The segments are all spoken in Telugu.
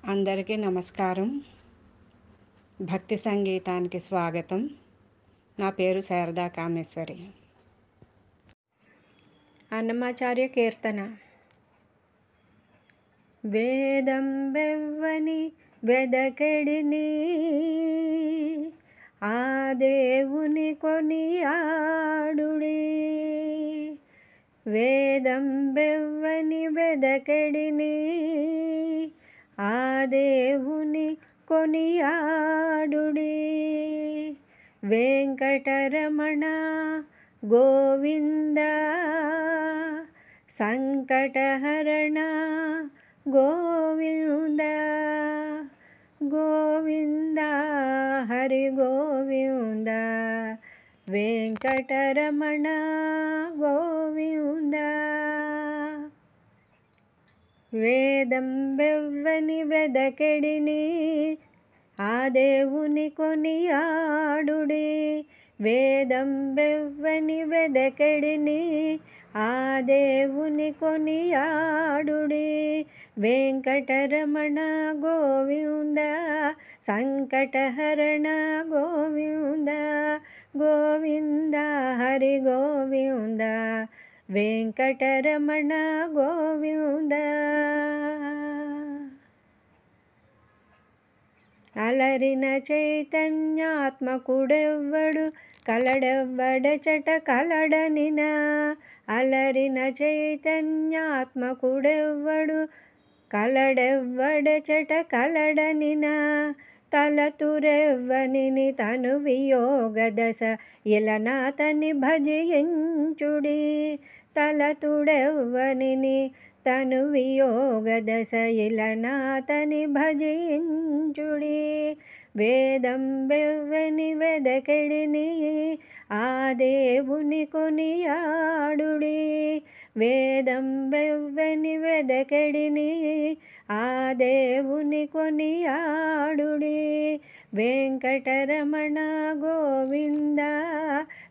అందరికీ నమస్కారం. భక్తి సంగీతానికి స్వాగతం. నా పేరు శారదా కామేశ్వరి. అన్నమాచార్య కీర్తన. వేదం బెవ్వని వెదకెడిని, ఆ దేవుని కొనియాడుడి. వేదం బెవ్వని వెదకెడిని, ఆ దేవుని కొనియాడుడి. వెంకటరమణ గోవింద, సంకటహరణ గోవింద. గోవింద హరి గోవింద, వెంకటరమణ గోవింద. వేదం బెవ్వని వెదకెడిని, ఆ దేవుని కొనియాడుడి. వేదం బెవ్వని వెదకెడిని, ఆ దేవుని కొనియాడుడి. వెంకటరమణ గోవింద, సంకటహరణ గోవింద. గోవింద హరి గోవింద, వెంకటరమణ గోవింద. అలరిన చైతన్యాత్మకుడెవ్వడు, కలడెవ్వడచట కలడనినా. అలరిన చైతన్యాత్మకుడెవ్వడు, కలడెవ్వడచట కలడనినా. తలతురెవ్వనిని తను వియోగదశ, ఇలనాతని భజించుడి. తలతుడెవ్వనిని తను వియోగదశ, ఇలనాతని భజించుడి. వేదం బెవ్వని వెదకెడిని, ఆ దేవుని కొనియాడుడి. వేదం బెవ్వని వెదకెడిని, ఆ దేవుని కొనియాడుడి. వెంకటరమణ గోవింద,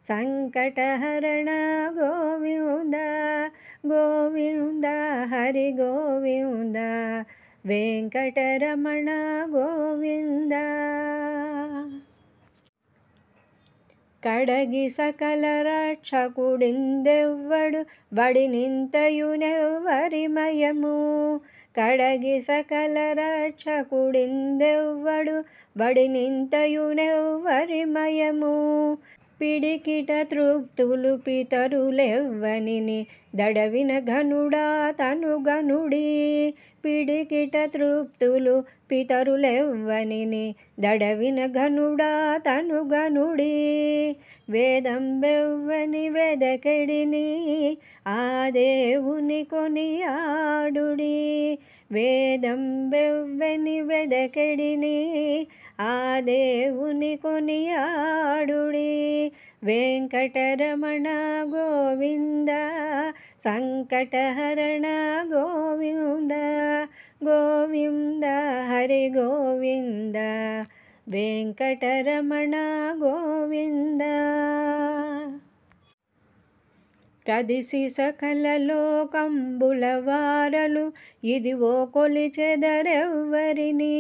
సంకటహరణ గోవింద. గోవింద హరి గోవింద, వెంకటరమణ గోవింద. కడగి సకల రక్షకుడిందెవ్వడు, వడినింతయునెవ్వరిమయము. కడగి సకల రక్షకుడిందెవ్వడు, వడినింతయునెవ్వరిమయము. పిడికిట తృప్తులు పితరులెవ్వనిని, దడవిన ఘనుడా తను గనుడి. పిడికిట తృప్తులు పితరులెవ్వనిని, దడవిన ఘనుడా తను గనుడి. వేదం బెవ్వని వెదకెడిని, ఆ దేవుని కొనియాడుడి. వేదం బెవ్వని వెదకెడిని, ఆ దేవుని కొనియాడుడి. వెంకటరమణ గోవింద, సంకటహరణ గోవింద. గోవింద హరి గోవింద, వెంకటరమణ గోవింద. కదిసి సకల లోకంబుల వారలు, ఇదివో కొలిచెదరెవ్వరిని.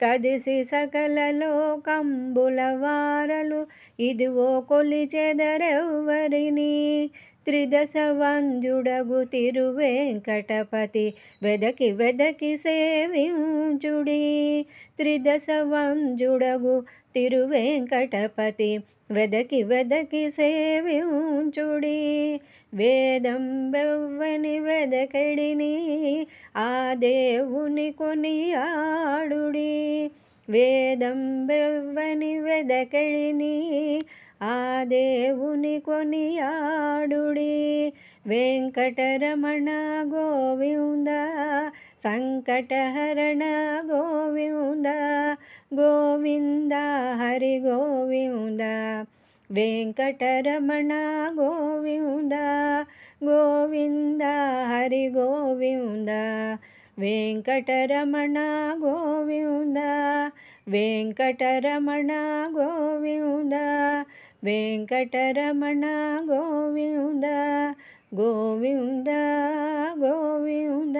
కదిసి సకల లోకంబుల వారలు, ఇదివో కొలిచెదరెవ్వరిని. త్రిదశ వంద్యుడగు తిరువేంకటపతి, వెదకి వెదకి సేవించుడి. త్రిదశ వంద్యుడగు తిరువేంకటపతి, వెదకి వెదకి సేవించుడి. వేదం బెవ్వని వెదకెడిని, ఆ దేవుని కొనియాడుడి. వేదం బెవ్వని వెదకెడిని, ఆ దేవుని కొనియాడుడి. వెంకటరమణ గోవింద, సంకటహరణ గోవింద. గోవింద హరి గోవింద, వెంకటరమణ గోవింద. గోవింద హరి గోవింద, వెంకటరమణ గోవింద. వెంకటరమణ గోవింద, వెంకటరమణ గోవింద. గోవింద గోవింద గోవింద.